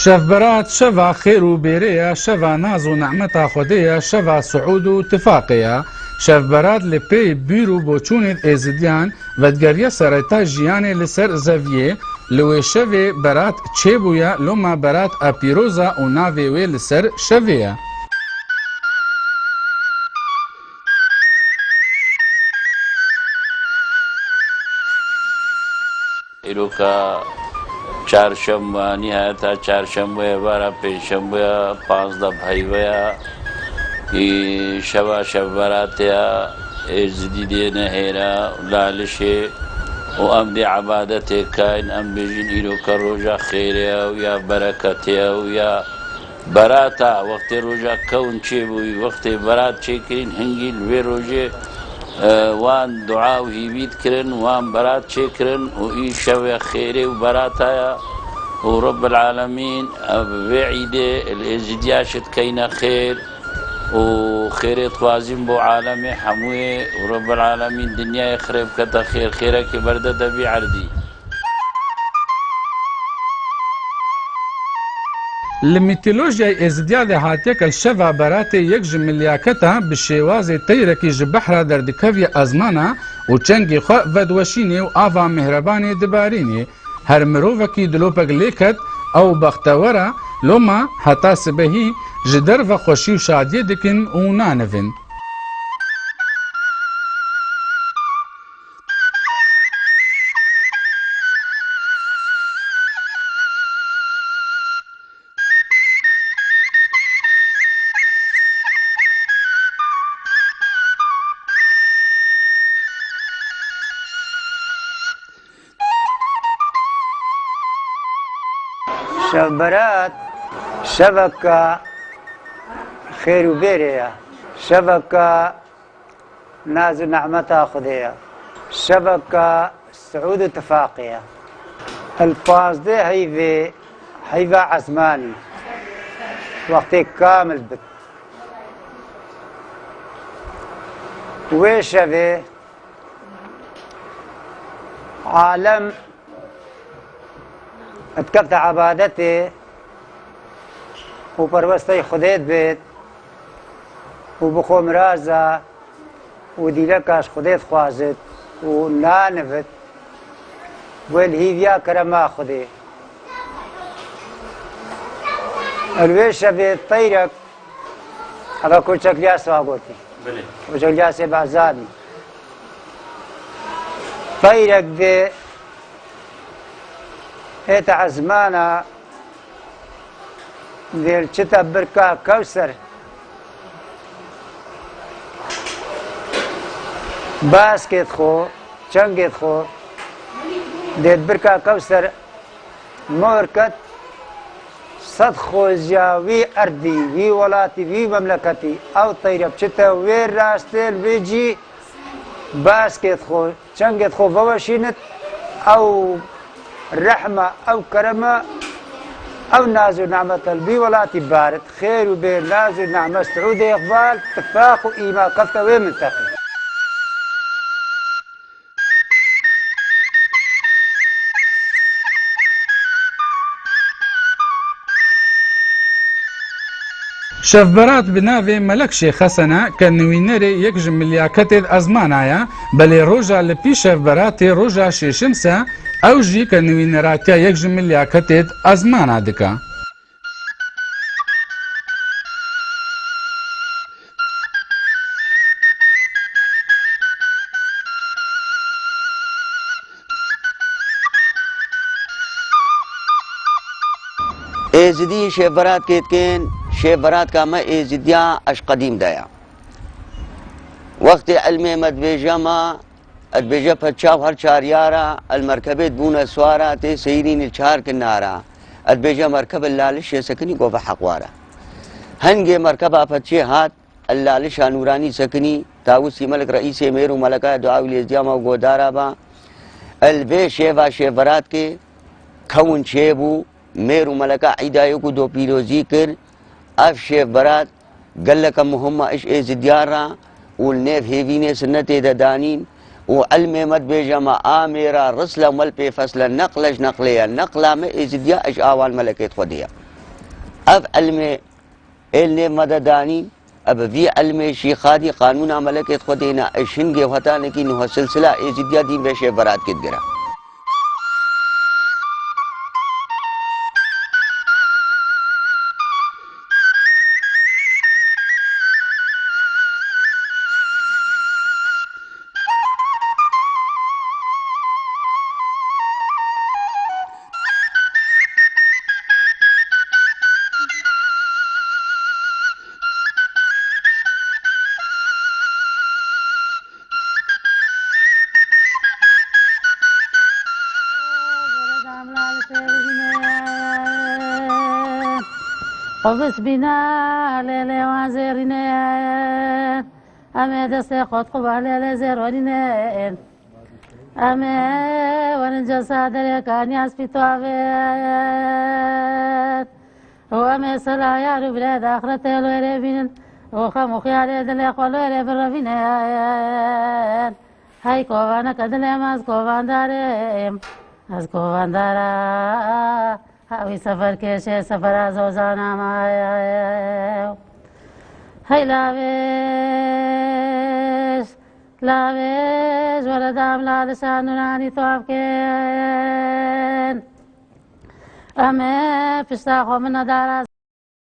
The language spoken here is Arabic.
شەفبەرات شەڤا خێر و بێرەیە، شەڤا ناز و نەعمەتا خودەیە، شەڤا سعود و تفاقەیە. شەفبەرات لە پێی بیر و بۆچوونێت ئێزدیان ڤەدگەریە سەرەتا ژیانێ لەسەر زەڤیێ. لەوێ شەڤێ بەرات چێبوویە، لۆما بەرات ئەپیرۆزە و ناوێ وێ لەسەر شەڤەیە. ئیرۆکە چارشەممە نیهایەتا چارشەممەیە بارە پێنجشەممەیە 15 هەیڤەیە شەوا شەڤبەراتەیە ئێزدی دێنە هێرە لالشێ و ئەم دێ عەبادەتێکاین ئەم بێژین ئیرۆکە ڕۆژە خێرەیە و یا بەرەکەتەیە و یا بەراتە وەختێ ڕۆژە کەون چێبووی وەختێ بەرات چێکردین هەنگی لێ ڕۆژێ وان دوعا و هیوید کرن وان برات چێکردن و ئی شەوێ خێرێ و بەراتایە و رب العالمین بێ عیدێ ئێزدیاشت کەینە خێر و خێرێت خوازیم بۆ عالەمێ هەمووێ و رب العالمین دنیای خرێ بکەتە خێر خێرەکی بەردە دەبی عەردی. لە میتۆلۆژیای ئێزدیا دەهاتیەکە شەڤا بەراتێ یەک ji ملیاکەتە bi şêwazê teyrekî ji behra derdikeviye ezmana û çengê xwe vedweşînê û ava mihrebanê dibarînê. Her mirovekî dilopek lêket ew bextewer e, loma heta sibehî ji derve xweşî û şadiyê dikin û nanivin. شەڤبەرات شەڤەکە خێر و بێرەیە، شەڤەکە ناز و نەعمەتا خودەیە، شەڤەکە سعود و تفاقەیە. الپازدە هەیڤێ هەیڤا عەزمانی وەختێک کامل بت وێ شەڤێ عالەم اتکەفتە عەبادەتێ و پەروەستەی خودێت بێت و بخۆ مرازە و دیلەکەش خودێت خوازت و نانەڤت وێ هیڤیا کەرەما خودێ. ئەلوێ شەڤێ تەیرەک ئەڤە کورچەکلیا سواگۆتی کورچەکلیا سێ بازانی تەیرەک دێ هێتە عەزمانە دێرچتە برکە کەوسەر باسکێت خۆ چەنگێت خۆ دێت برکە کەوسەر مۆرکەت سەد خۆزیا وی ئەردی وی وڵاتی وی مەملەکەتی ئەو تەیرە بچتە وێ ڕاستێل وێجی باسکێت خۆ چەنگێت خۆ بەوەشینت ئەو رحمة أو كرمة أو ناز ونعمة البي ولاتي بارد خير وبين ناز ونعمة سعود إقبال اتفاق وإيمان قفة وين منتقي. شەفبەرات بناوێ مەلەک شێخەسەنە کە نوێنەرێ یەک ji ملیاکەتێ ئەزمانایە بەلێ ڕۆژە لە پی شەفبەراتێ ڕۆژە شێشمسە ئەو ژی کە نوێنەراتیا یەک ji ملیاکەتێت ئەزمانە دکە. ئێزدی شێڤبەرات کێتکێن شێڤبەرات کامە ئێزدیا ئەش قەدیم دەیە وەختێ ئەلمێ مەدبێژەمە ئەدبێژە پەرچاو هەر چاریارە ئەلمەرکەبێت بوونە سوارە تێ سەیرینی چارکن نارە ئەدبێژە مەرکەبە لالش شێسەکنی گۆڤە حەقوارە هەنگێ مەرکەبا پەرچێ هات ئەلالشا نورانی سەکنی تاووسی مەلک ڕئیسێ مێر و مەلەکە دوعاوی لێزدیامە و گۆدارە بە ئەلبێ شێڤا شێڤبەرات کێ کەون چێبوو مێر و مەلەکە عیدایەک و دۆ پیرۆزی کرد ئەف شێڤبەرات گەلەکە مهمە ئیش ئێزدیارە و نێڤ هێڤینێ سنەتێ دەدانین و علمێ مەدبێژەمە ئامێرە ڕس لە مەل پێ فەسلە نەقلەش نەقلەیە نەقلامە ئێزدیا ئەش ئاوان مەلەکێت خودەیە اب علم اللي مدداني اب في علم شيخادي قانون ملكت خدينا اشنگي होता लेकिन वह सिलसिला एजिदिया दी बेशे बरात के गिरा قبس بنا ليلة وزيرنا أما دستي قد قبع ليلة زيرونين أما ونجسا دريكان ياسبي طوابين وأما صلاة يا رب بلاد آخرة الويري بين وخم خيالي دلي قولي بالرفين هاي كوفانا كدلي ماز كوفان داريم از كوفان دارا هاوي سفر كيشي سفر زوزانا مايا هاي لاويش لاويش ولدام لا لسان نوراني طوافكين أمي فشتاخو من دارا